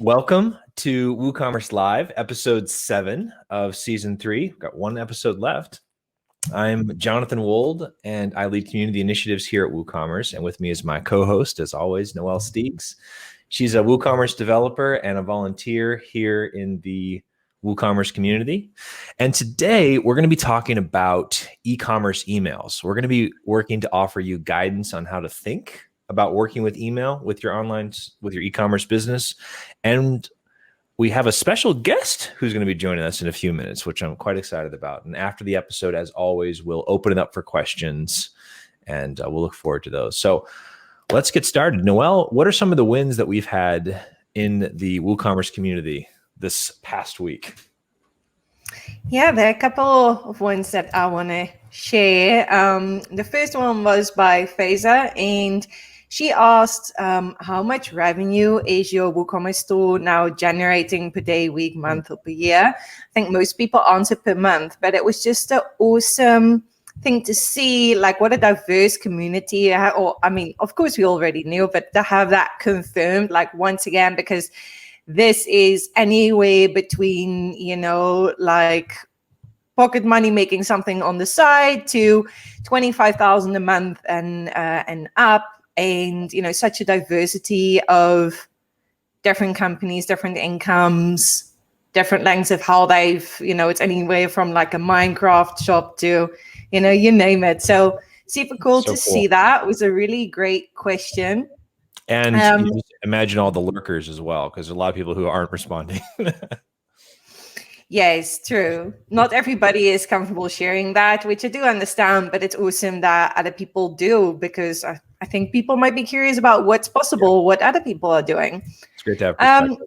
Welcome to WooCommerce Live, episode 7 of season 3. We've got one episode left. I'm Jonathan Wold, and I lead community initiatives here at WooCommerce. And with me is my co-host, as always, Noëlle Steegs. She's a WooCommerce developer and a volunteer here in the WooCommerce community. And today we're going to be talking about e-commerce emails. We're going to be working to offer you guidance on how to think about working with email with your e-commerce business. And we have a special guest who's going to be joining us in a few minutes, which I'm quite excited about. And after the episode, as always, we'll open it up for questions, and we'll look forward to those. So let's get started. Noëlle, what are some of the wins that we've had in the WooCommerce community this past week? Yeah, there are a couple of ones that I want to share. The first one was by Faza, and she asked, how much revenue is your WooCommerce store now generating per day, week, month, or per year? I think most people answer per month, but it was just an awesome thing to see, like what a diverse community. Of course we already knew, but to have that confirmed, like once again, because this is anywhere between, like pocket money, making something on the side, to 25,000 a month and up. And, such a diversity of different companies, different incomes, different lengths of how they've, it's anywhere from like a Minecraft shop to, you name it. So super cool to see that. It was a really great question. And you just imagine all the lurkers as well, because a lot of people who aren't responding. Yes, true. Not everybody is comfortable sharing that, which I do understand, but it's awesome that other people do, because I think people might be curious about what's possible, what other people are doing. It's great to have perspective.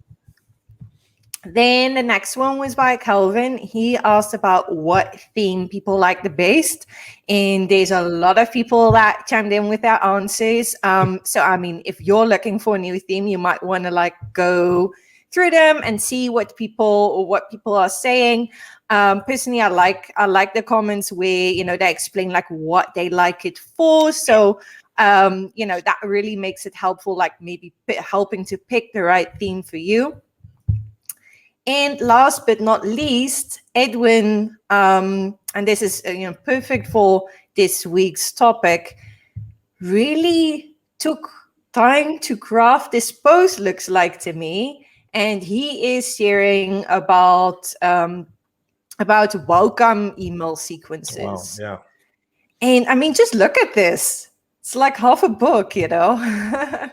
Then the next one was by Calvin. He asked about what theme people like the best. And there's a lot of people that chimed in with their answers. If you're looking for a new theme, you might want to go through them and see what people are saying. Personally, I like the comments where, they explain what they like it for. So, that really makes it helpful, maybe helping to pick the right theme for you. And last but not least, Edwin, and this is perfect for this week's topic, really took time to craft this post, looks like to me. And he is sharing about welcome email sequences. Wow, yeah. And just look at this. It's like half a book, Yeah,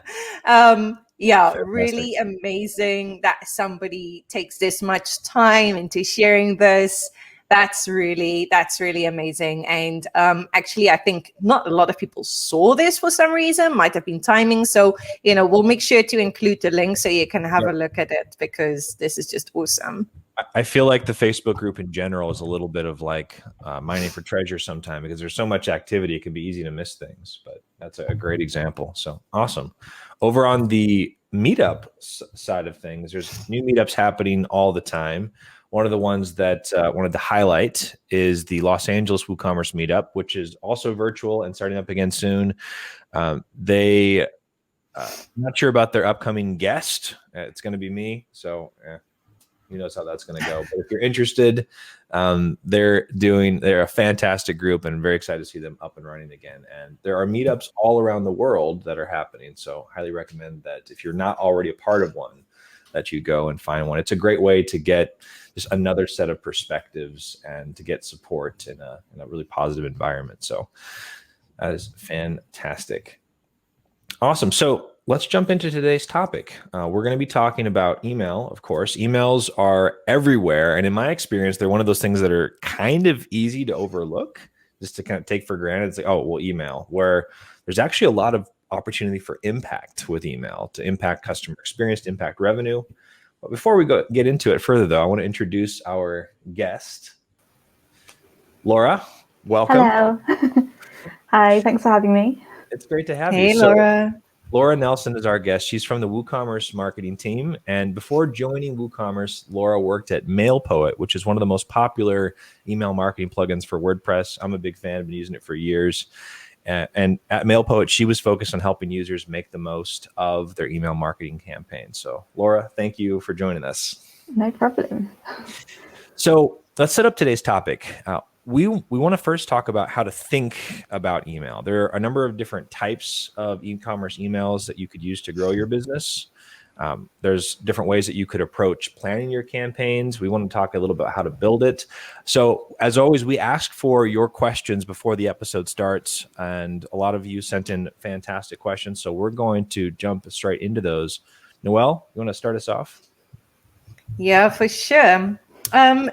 really amazing that somebody takes this much time into sharing this. That's really amazing. And actually, I think not a lot of people saw this for some reason. Might have been timing. So, we'll make sure to include the link so you can have a look at it, because this is just awesome. I feel like the Facebook group in general is a little bit of mining for treasure sometimes, because there's so much activity. It can be easy to miss things, but that's a great example. So awesome. Over on the Meetup side of things, there's new meetups happening all the time. One of the ones that I wanted to highlight is the Los Angeles WooCommerce Meetup, which is also virtual and starting up again soon. I'm not sure about their upcoming guest. It's going to be me. So who knows how that's going to go. But if you're interested, they're a fantastic group, and I'm very excited to see them up and running again. And there are meetups all around the world that are happening. So highly recommend that if you're not already a part of one, that you go and find one. It's a great way to get just another set of perspectives and to get support in a really positive environment. So that is fantastic. Awesome. So let's jump into today's topic. We're going to be talking about email, of course. Emails are everywhere. And in my experience, they're one of those things that are kind of easy to overlook, just to kind of take for granted. It's email, where there's actually a lot of opportunity for impact with email, to impact customer experience, to impact revenue. But before we get into it further, though, I want to introduce our guest. Laura, welcome. Hello. Hi, thanks for having me. It's great to have you. Hey, Laura. Laura Nelson is our guest. She's from the WooCommerce marketing team. And before joining WooCommerce, Laura worked at MailPoet, which is one of the most popular email marketing plugins for WordPress. I'm a big fan. I've been using it for years. And at MailPoet, she was focused on helping users make the most of their email marketing campaigns. So Laura, thank you for joining us. No problem. So let's set up today's topic. We want to first talk about how to think about email. There are a number of different types of e-commerce emails that you could use to grow your business. There's different ways that you could approach planning your campaigns. We want to talk a little bit about how to build it. So as always, we asked for your questions before the episode starts, and a lot of you sent in fantastic questions. So we're going to jump straight into those. Noëlle, you want to start us off? Yeah, for sure.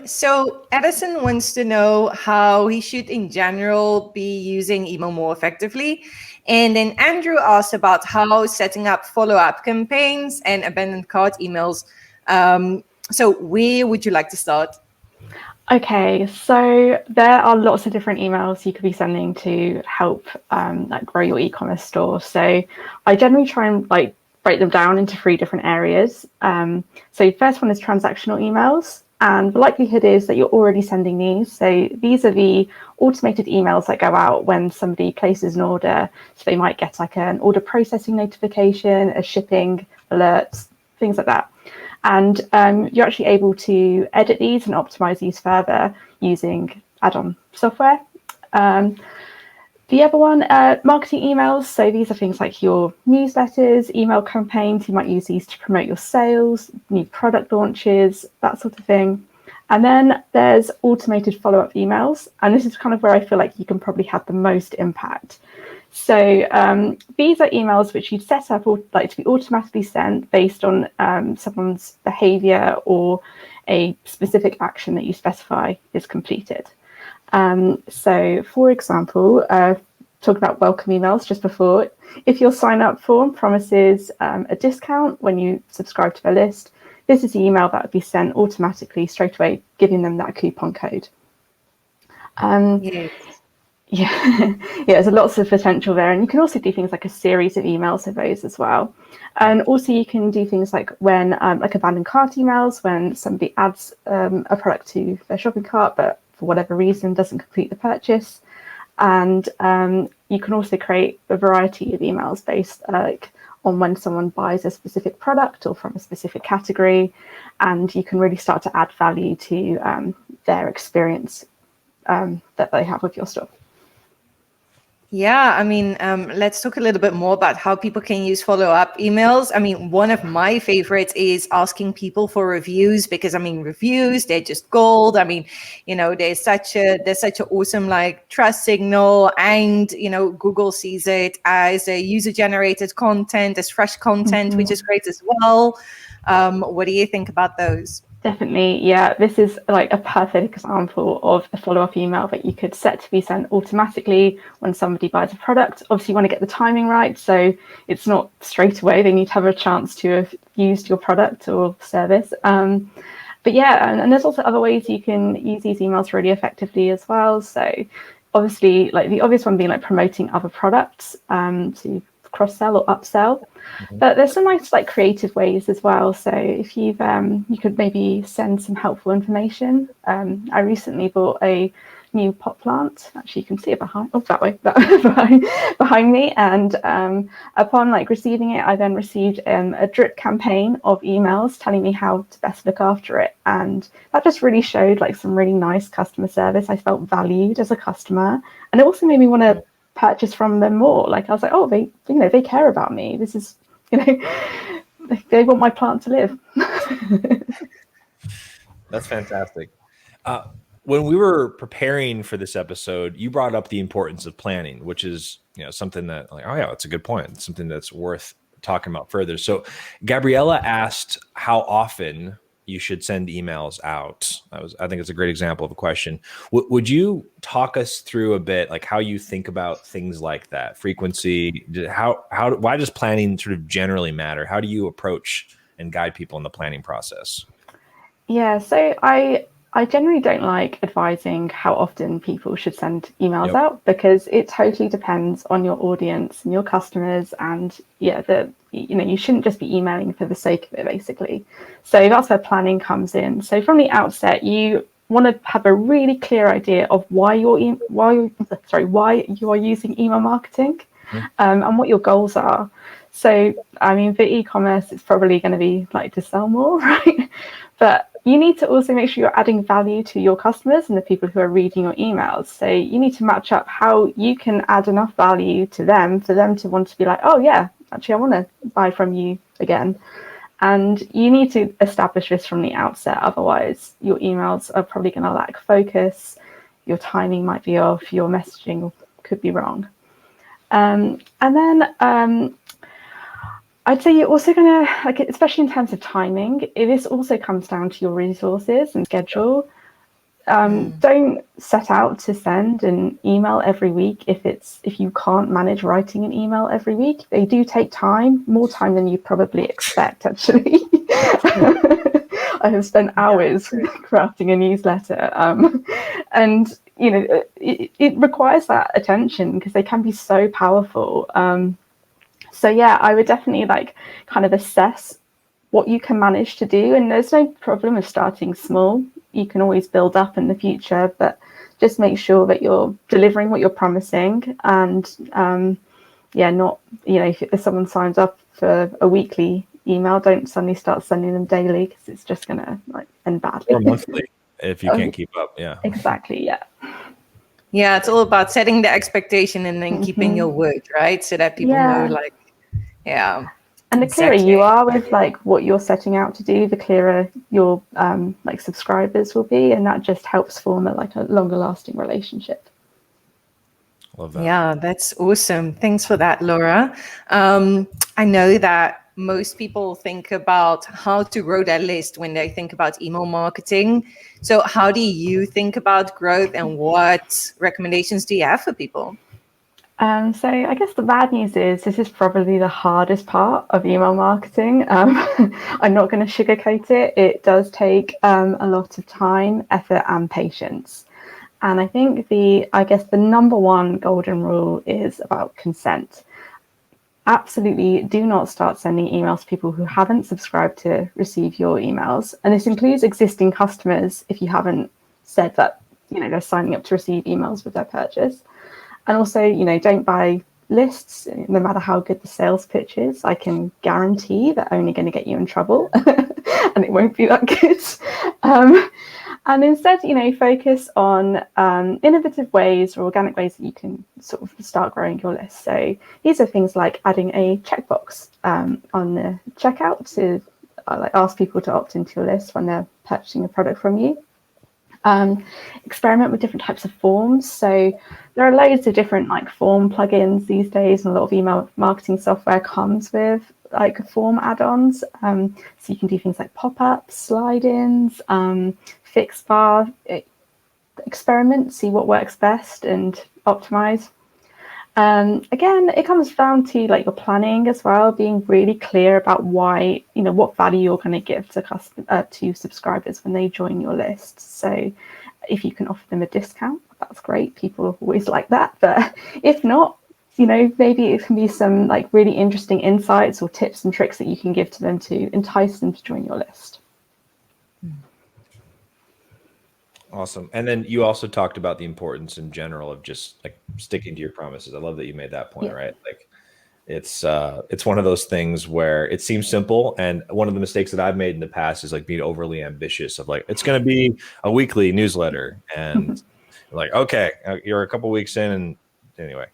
So Edison wants to know how he should in general be using email more effectively. And then Andrew asked about how setting up follow-up campaigns and abandoned cart emails. So where would you like to start? Okay, so there are lots of different emails you could be sending to help grow your e-commerce store. So I generally try and break them down into 3 different areas. So first one is transactional emails. And the likelihood is that you're already sending these. So these are the automated emails that go out when somebody places an order. So they might get an order processing notification, a shipping alert, things like that. And you're actually able to edit these and optimize these further using add-on software. The other one, marketing emails. So these are things like your newsletters, email campaigns. You might use these to promote your sales, new product launches, that sort of thing. And then there's automated follow-up emails. And this is kind of where I feel like you can probably have the most impact. So these are emails which you'd set up to be automatically sent based on someone's behavior or a specific action that you specify is completed. So for example, talk about welcome emails just before. If your sign up form promises a discount when you subscribe to their list, this is the email that would be sent automatically straight away, giving them that coupon code. Yes. Yeah, there's lots of potential there. And you can also do things like a series of emails of those as well. And also you can do things like when abandoned cart emails, when somebody adds a product to their shopping cart, but for whatever reason doesn't complete the purchase. And you can also create a variety of emails based on when someone buys a specific product or from a specific category. And you can really start to add value to their experience that they have with your store. Yeah, I mean, let's talk a little bit more about how people can use follow-up emails. I mean, one of my favorites is asking people for reviews because, I mean, reviews, they're just gold. I mean, there's such an awesome trust signal, and, Google sees it as a user-generated content, as fresh content, which is great as well. What do you think about those? Definitely, yeah. This is a perfect example of a follow-up email that you could set to be sent automatically when somebody buys a product. Obviously, you want to get the timing right, so it's not straight away. They need to have a chance to have used your product or service. But yeah, and there's also other ways you can use these emails really effectively as well. So obviously, the obvious one being promoting other products to cross-sell or upsell. But there's some nice creative ways as well. So if you could maybe send some helpful information. I recently bought a new pot plant. Actually, you can see it behind me. And upon receiving it, I then received a drip campaign of emails telling me how to best look after it. And that just really showed some really nice customer service. I felt valued as a customer, and it also made me want to purchase from them more. I was like, oh, they care about me. This is, they want my plant to live. That's fantastic. When we were preparing for this episode, you brought up the importance of planning, which is, something that oh yeah, that's a good point. It's something that's worth talking about further. So Gabriella asked how often you should send emails out. I think it's a great example of a question. Would you talk us through a bit how you think about things like that? Frequency, why does planning sort of generally matter? How do you approach and guide people in the planning process? Yeah, so I generally don't like advising how often people should send emails out, because it totally depends on your audience and your customers, and you shouldn't just be emailing for the sake of it, basically. So that's where planning comes in. So from the outset, you want to have a really clear idea of why you are using email marketing, and what your goals are. So, I mean, for e-commerce, it's probably going to be like to sell more, right? But you need to also make sure you're adding value to your customers and the people who are reading your emails. So you need to match up how you can add enough value to them for them to want to be like, oh yeah, actually, I want to buy from you again. And you need to establish this from the outset. Otherwise, your emails are probably going to lack focus. Your timing might be off. Your messaging could be wrong. And then I'd say you're also going to, like, especially in terms of timing, this also comes down to your resources and schedule. Don't set out to send an email every week if you can't manage writing an email every week. They do take time, more time than you probably expect, actually. I have spent hours crafting a newsletter, and you know it requires that attention because they can be so powerful. So yeah, I would definitely like kind of assess what you can manage to do, and there's no problem with starting small. You can always build up in the future, but just make sure that you're delivering what you're promising. And not, you know, if someone signs up for a weekly email, don't suddenly start sending them daily, because it's just going to like end badly. Or monthly if you can't keep up. Yeah, exactly. Yeah, it's all about setting the expectation and then keeping your word, right? So that people know, like, And the clearer you are with like what you're setting out to do, the clearer your like subscribers will be, and that just helps form a longer lasting relationship. Love that. Yeah, that's awesome. Thanks for that, Laura. I know that most people think about how to grow their list when they think about email marketing. So how do you think about growth, and what recommendations do you have for people? So I guess the bad news is this is probably the hardest part of email marketing. I'm not going to sugarcoat it. It does take a lot of time, effort, and patience. And I think the number one golden rule is about consent. Absolutely do not start sending emails to people who haven't subscribed to receive your emails. And this includes existing customers if you haven't said that, you know, they're signing up to receive emails with their purchase. And also, you know, don't buy lists, no matter how good the sales pitch is. I can guarantee they're only going to get you in trouble and it won't be that good. And instead, you know, focus on innovative ways or organic ways that you can sort of start growing your list. So these are things like adding a checkbox on the checkout to ask people to opt into your list when they're purchasing a product from you. Experiment with different types of forms. So there are loads of different like form plugins these days, and a lot of email marketing software comes with like form add-ons. So you can do things like pop-ups, slide-ins, fixed bar, experiment, see what works best and optimize. Again, it comes down to like your planning as well, being really clear about why, you know, what value you're going to give to subscribers when they join your list. So if you can offer them a discount, that's great. People always like that. But if not, you know, maybe it can be some like really interesting insights or tips and tricks that you can give to them to entice them to join your list. Awesome. And then you also talked about the importance in general of just like sticking to your promises. I love that you made that point, right? Like it's one of those things where it seems simple. And one of the mistakes that I've made in the past is like being overly ambitious of like, it's going to be a weekly newsletter. And like, okay, you're a couple weeks in, and anyway,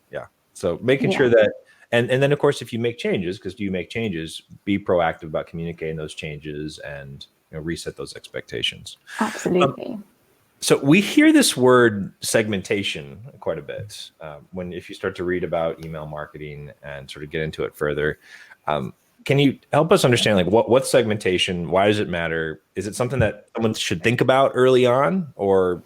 so making sure that, and then of course, if you make changes, because you make changes, be proactive about communicating those changes and, you know, reset those expectations. Absolutely. So we hear this word segmentation quite a bit if you start to read about email marketing and sort of get into it further. Can you help us understand like what's segmentation? Why does it matter? Is it something that someone should think about early on, or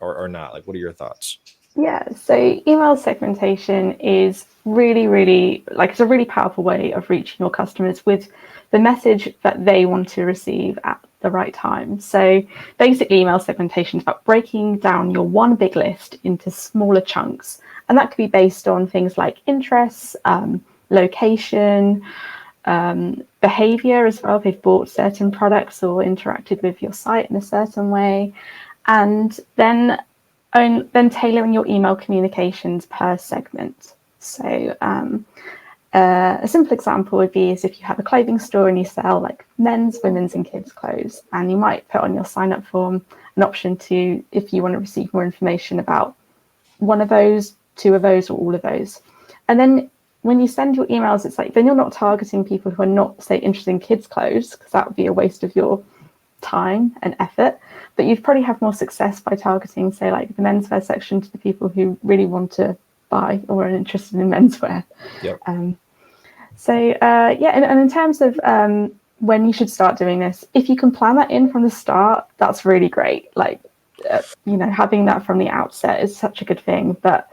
not? Like, what are your thoughts? Yeah, so email segmentation is really, really it's a really powerful way of reaching your customers with the message that they want to receive at the right time. So basically, email segmentation is about breaking down your one big list into smaller chunks. And that could be based on things like interests, location, behavior as well. If they've bought certain products or interacted with your site in a certain way. and then tailoring your email communications per segment. So a simple example would be is if you have a clothing store and you sell like men's, women's and kids clothes, and you might put on your sign up form an option to, if you want to receive more information about one of those, two of those, or all of those. And then when you send your emails, it's like, then you're not targeting people who are not, say, interested in kids clothes, because that would be a waste of your time and effort. But you'd probably have more success by targeting, say, like the menswear section to the people who really want to buy or are interested in menswear. Yep. And in terms of when you should start doing this, if you can plan that in from the start, that's really great. Like, having that from the outset is such a good thing, but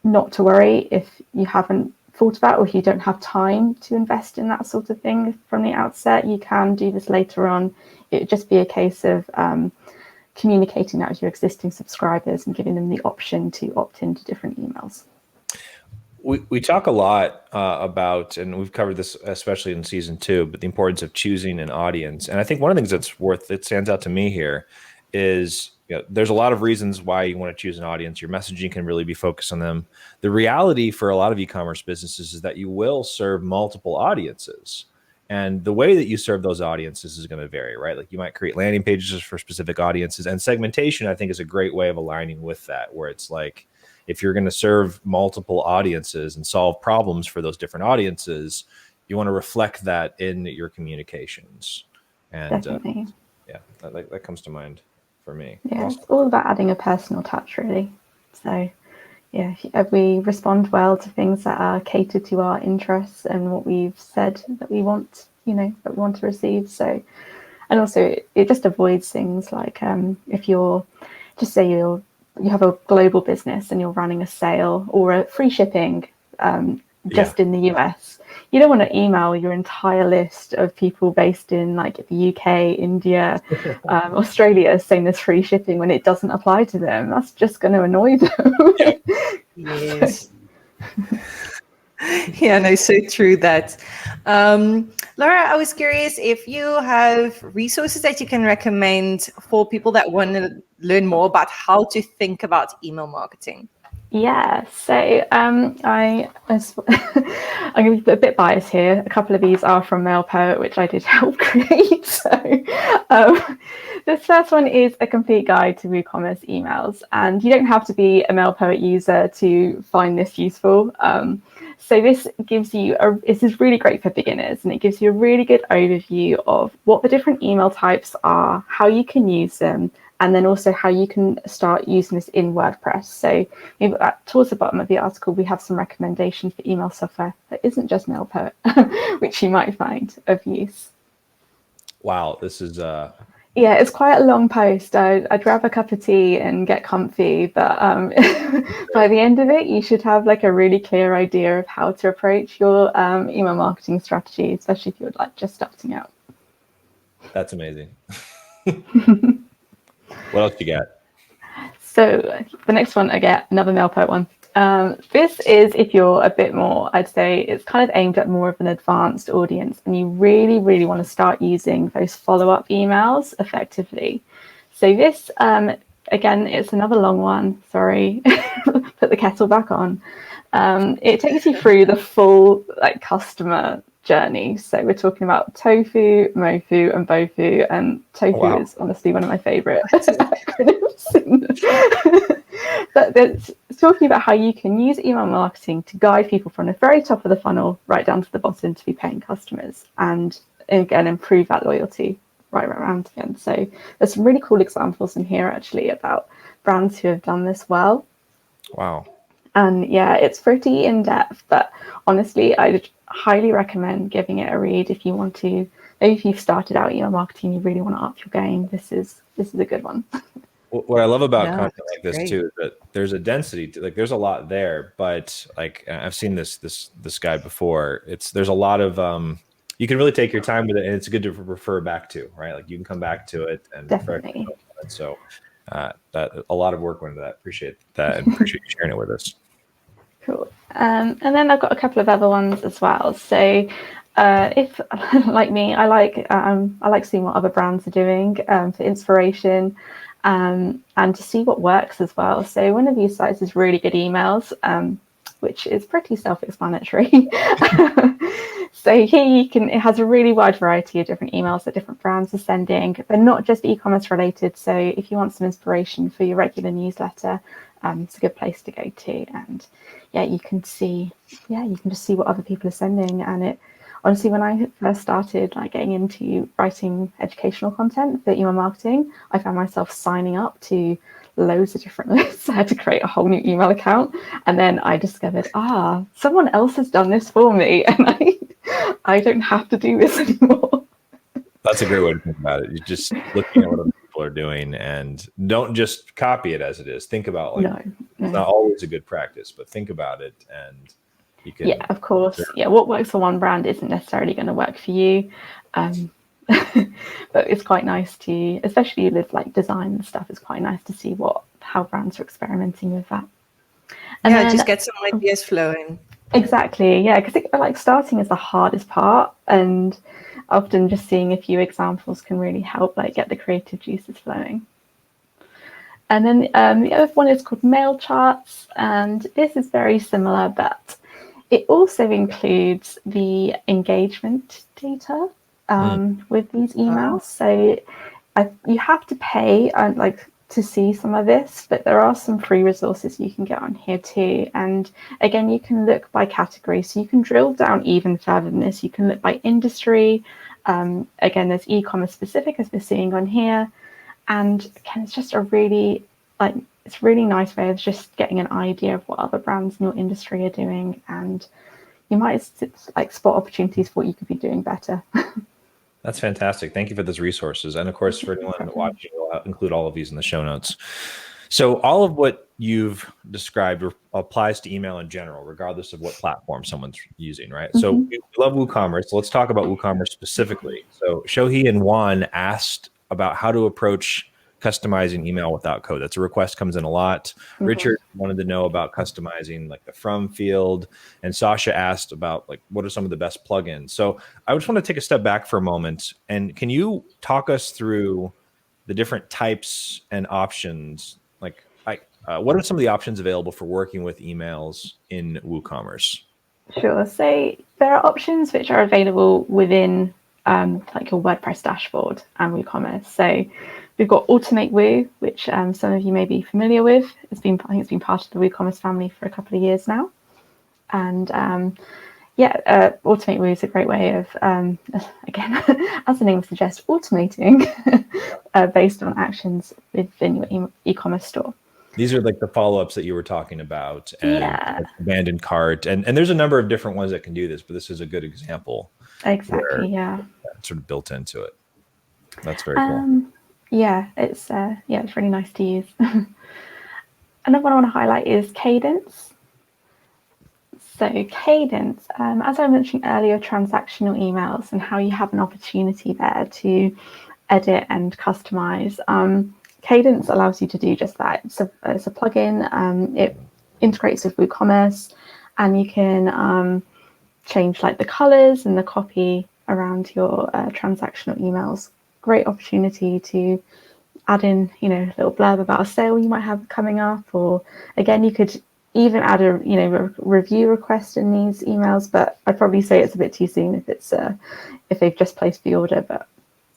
not to worry if you haven't thought about, or if you don't have time to invest in that sort of thing from the outset. You can do this later on. It would just be a case of communicating that with your existing subscribers and giving them the option to opt into different emails. We talk a lot about, and we've covered this especially in season 2, but the importance of choosing an audience. And I think one of the things that stands out to me here is, there's a lot of reasons why you want to choose an audience. Your messaging can really be focused on them. The reality for a lot of e-commerce businesses is that you will serve multiple audiences. And the way that you serve those audiences is going to vary, right? Like, you might create landing pages for specific audiences, and segmentation, I think, is a great way of aligning with that, where it's like, if you're going to serve multiple audiences and solve problems for those different audiences, you want to reflect that in your communications. And Definitely. That comes to mind for me. Yeah, Awesome. It's all about adding a personal touch, really. So, yeah, if we respond well to things that are catered to our interests and what we've said that we want, that we want to receive. So, and also it just avoids things like if you're, just say you have a global business and you're running a sale or a free shipping just in the US, you don't want to email your entire list of people based in like the UK, India, Australia saying there's free shipping when it doesn't apply to them. That's just going to annoy them. Yes. Yeah, no, so true that. Laura, I was curious if you have resources that you can recommend for people that want to learn more about how to think about email marketing. Yeah, so I'm going to be a bit biased here. A couple of these are from MailPoet, which I did help create. So this first one is a complete guide to WooCommerce emails, and you don't have to be a MailPoet user to find this useful. So this gives you this is really great for beginners, and it gives you a really good overview of what the different email types are, how you can use them, and then also how you can start using this in WordPress. So towards the bottom of the article, we have some recommendations for email software that isn't just MailPoet, which you might find of use. Wow, this is yeah, it's quite a long post. I'd grab a cup of tea and get comfy, but by the end of it, you should have like a really clear idea of how to approach your email marketing strategy, especially if you're like just starting out. That's amazing. What else you got? So the next one, I get another MailPoet one. This is if you're a bit more, I'd say it's kind of aimed at more of an advanced audience and you really, really want to start using those follow-up emails effectively. So this, again, it's another long one. Sorry, put the kettle back on. It takes you through the full customer journey. So we're talking about tofu, mofu, and bofu, and tofu is honestly one of my favorite acronyms. But it's talking about how you can use email marketing to guide people from the very top of the funnel right down to the bottom to be paying customers, and again improve that loyalty right around again. So there's some really cool examples in here actually about brands who have done this well. Wow. And yeah, it's pretty in-depth, but honestly, I'd highly recommend giving it a read if you want to. Maybe if you've started out email marketing, you really want to up your game. This is a good one. What I love about content like this too is that there's a density to, there's a lot there, but I've seen this guide before. There's a lot of you can really take your time with it, and it's good to refer back to, right? Like you can come back to it and definitely. So that a lot of work went into that. Appreciate that and appreciate you sharing it with us. Cool. And then I've got a couple of other ones as well. So if like me, I like seeing what other brands are doing for inspiration. and to see what works as well. So one of these sites is really good emails, which is pretty self-explanatory. So here it has a really wide variety of different emails that different brands are sending. They're not just e-commerce related. So if you want some inspiration for your regular newsletter, it's a good place to go to. And you can just see what other people are sending. And it honestly, when I first started getting into writing educational content for email marketing, I found myself signing up to loads of different lists. I had to create a whole new email account, and then I discovered, someone else has done this for me, and I don't have to do this anymore. That's a great way to think about it. You're just looking at what other people are doing, and don't just copy it as it is. Think about it's not always a good practice, but think about it, and you can. Yeah, of course. Yeah, what works for one brand isn't necessarily going to work for you. But it's quite nice to, especially with design and stuff, it's quite nice to see how brands are experimenting with that. And then, just get some ideas flowing. Exactly, yeah, because starting is the hardest part, and often just seeing a few examples can really help get the creative juices flowing. And then the other one is called Mailcharts, and this is very similar, but it also includes the engagement data with these emails. So you have to pay to see some of this, but there are some free resources you can get on here too. And again, you can look by category, so you can drill down even further than this. You can look by industry. Again, there's e-commerce specific, as we're seeing on here. And again, it's just a really nice way of just getting an idea of what other brands in your industry are doing, and you might spot opportunities for what you could be doing better. That's fantastic. Thank you for those resources. And of course, for anyone watching, we'll include all of these in the show notes. So all of what you've described applies to email in general, regardless of what platform someone's using, right? So we love WooCommerce. So let's talk about WooCommerce specifically. So Shohei and Juan asked about how to approach customizing email without code. That's a request comes in a lot. Richard wanted to know about customizing the from field, and Sasha asked about what are some of the best plugins. So I just want to take a step back for a moment, and can you talk us through the different types and options? What are some of the options available for working with emails in WooCommerce? Sure. So there are options which are available within your WordPress dashboard and WooCommerce. So we've got Automate Woo, which some of you may be familiar with. I think it's been part of the WooCommerce family for a couple of years now. And Automate Woo is a great way of, again, as the name suggests, automating based on actions within your e-commerce store. These are the follow-ups that you were talking about, and abandoned cart. And there's a number of different ones that can do this, but this is a good example. Exactly, Sort of built into it. That's very cool. It's really nice to use. Another one I want to highlight is Cadence. So Cadence, as I mentioned earlier, transactional emails and how you have an opportunity there to edit and customize. Cadence allows you to do just that. It's a plugin. It integrates with WooCommerce, and you can change the colors and the copy around your transactional emails. Great opportunity to add in, a little blurb about a sale you might have coming up, or again, you could even add a review request in these emails. But I'd probably say it's a bit too soon if they've just placed the order. But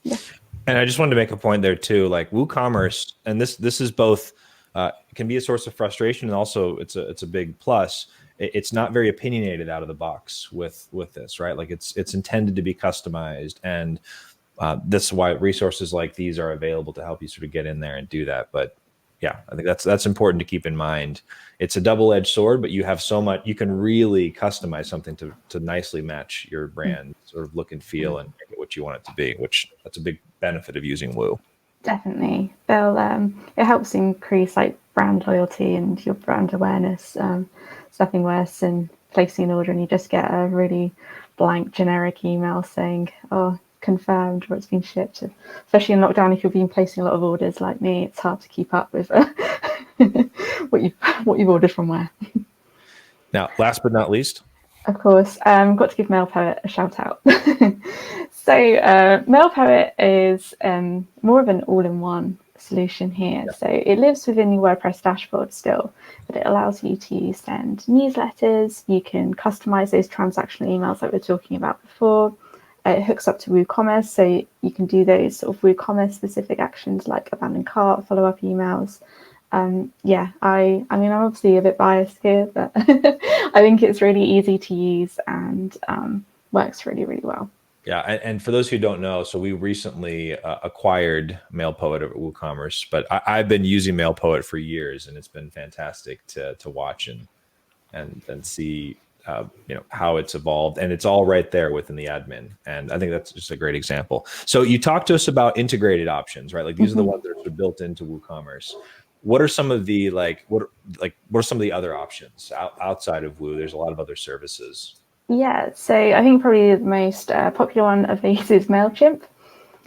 yeah. And I just wanted to make a point there too, WooCommerce, and this is both it can be a source of frustration, and also it's a big plus. It's not very opinionated out of the box with this, right? It's intended to be customized, and this is why resources like these are available to help you sort of get in there and do that. But yeah, I think that's important to keep in mind. It's a double-edged sword, but you have so much, you can really customize something to nicely match your brand sort of look and feel and make it what you want it to be, which that's a big benefit of using Woo. Definitely. It helps increase brand loyalty and your brand awareness. It's nothing worse than placing an order and you just get a really blank generic email saying, confirmed, or it's been shipped. Especially in lockdown, if you've been placing a lot of orders like me, it's hard to keep up with what you've ordered from where. Now, last but not least, of course, got to give MailPoet a shout out. So MailPoet is more of an all-in-one solution here. So it lives within your WordPress dashboard still, but it allows you to send newsletters. You can customize those transactional emails that we were talking about before. It hooks up to WooCommerce, so you can do those sort of WooCommerce specific actions like abandoned cart, follow-up emails. I mean, I'm obviously a bit biased here, but I think it's really easy to use and works really, really well. Yeah, and for those who don't know, so we recently acquired MailPoet over at WooCommerce, but I've been using MailPoet for years, and it's been fantastic to watch and see how it's evolved, and it's all right there within the admin. And I think that's just a great example. So you talked to us about integrated options, right? Like these are the ones that are built into WooCommerce. What are some of the what are some of the other options outside of Woo? There's a lot of other services. Yeah, so I think probably the most popular one of these is Mailchimp.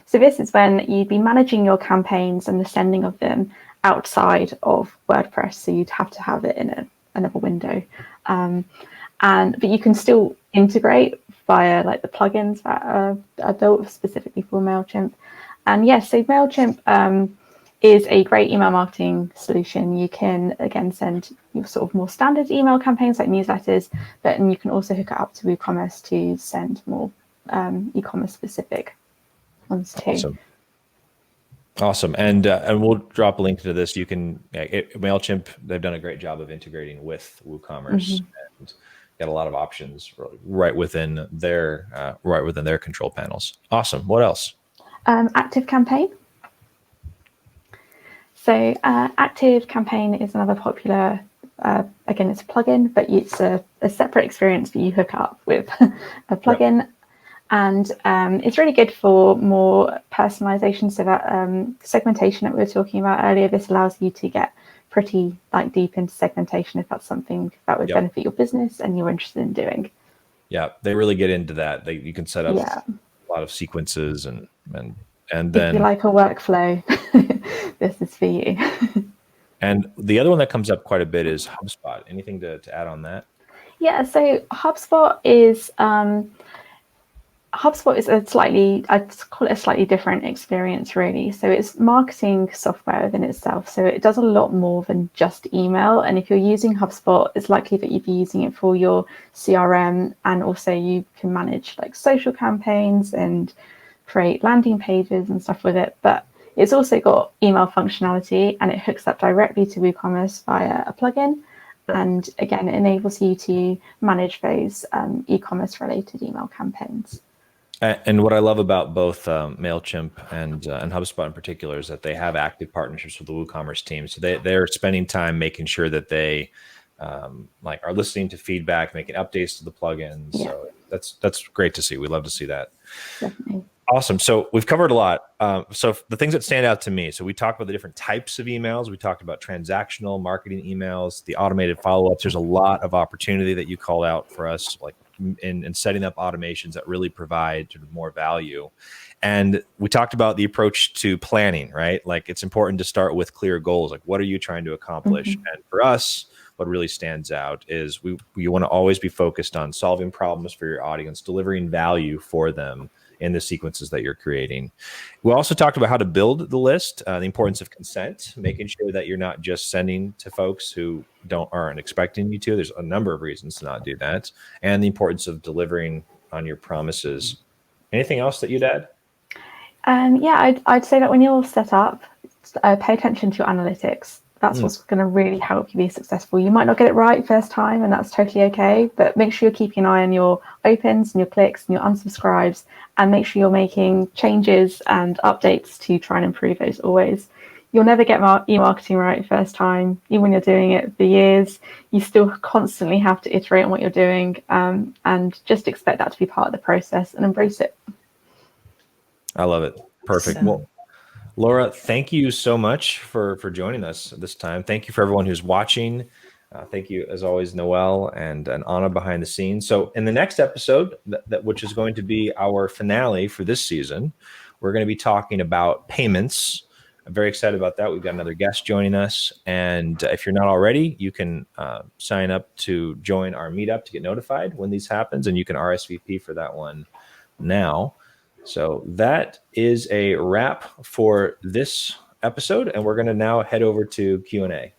So this is when you'd be managing your campaigns and the sending of them outside of WordPress. So you'd have to have it in another window. But you can still integrate via like the plugins that are built specifically for Mailchimp. And yes, so Mailchimp is a great email marketing solution. You can again send your sort of more standard email campaigns like newsletters, and you can also hook it up to WooCommerce to send more e-commerce specific ones too. Awesome. And we'll drop a link to this. You can Mailchimp. They've done a great job of integrating with WooCommerce and got a lot of options right within their control panels. Awesome. What else? ActiveCampaign. So ActiveCampaign is another popular. Again, it's a plugin, but it's a separate experience that you hook up with a plugin. Yep. And it's really good for more personalization. So that segmentation that we were talking about earlier, this allows you to get pretty deep into segmentation if that's something that would benefit your business and you're interested in doing. Yeah, they really get into that. You can set up a lot of sequences and then if you like a workflow, this is for you. And the other one that comes up quite a bit is HubSpot. Anything to add on that? Yeah, so HubSpot is a slightly, I'd call it a slightly different experience, really. So it's marketing software within itself. So it does a lot more than just email. And if you're using HubSpot, it's likely that you'd be using it for your CRM. And also you can manage social campaigns and create landing pages and stuff with it. But it's also got email functionality, and it hooks up directly to WooCommerce via a plugin. And again, it enables you to manage those e-commerce related email campaigns. And what I love about both Mailchimp and HubSpot in particular is that they have active partnerships with the WooCommerce team. So they're spending time making sure that they are listening to feedback, making updates to the plugins. Yeah. So that's great to see. We love to see that. Definitely. Awesome. So we've covered a lot. So the things that stand out to me, so we talked about the different types of emails. We talked about transactional marketing emails, the automated follow-ups. There's a lot of opportunity that you called out for us, in setting up automations that really provide more value. And we talked about the approach to planning, right? It's important to start with clear goals. What are you trying to accomplish? And for us, what really stands out is we want to always be focused on solving problems for your audience, delivering value for them in the sequences that you're creating. We also talked about how to build the list, the importance of consent, making sure that you're not just sending to folks who aren't expecting you to. There's a number of reasons to not do that, and the importance of delivering on your promises. Anything else that you'd add? I'd say that when you're set up, pay attention to your analytics. That's what's going to really help you be successful. You might not get it right first time, and that's totally okay, but make sure you're keeping an eye on your opens and your clicks and your unsubscribes, and make sure you're making changes and updates to try and improve those always. You'll never get e-marketing right first time. Even when you're doing it for years, you still constantly have to iterate on what you're doing, and just expect that to be part of the process and embrace it. I love it. Perfect. Well, Laura, thank you so much for joining us this time. Thank you for everyone who's watching. Thank you, as always, Noëlle and Anna behind the scenes. So in the next episode, which is going to be our finale for this season, we're going to be talking about payments. I'm very excited about that. We've got another guest joining us. And if you're not already, you can sign up to join our meetup to get notified when these happens. And you can RSVP for that one now. So that is a wrap for this episode, and we're going to now head over to Q&A.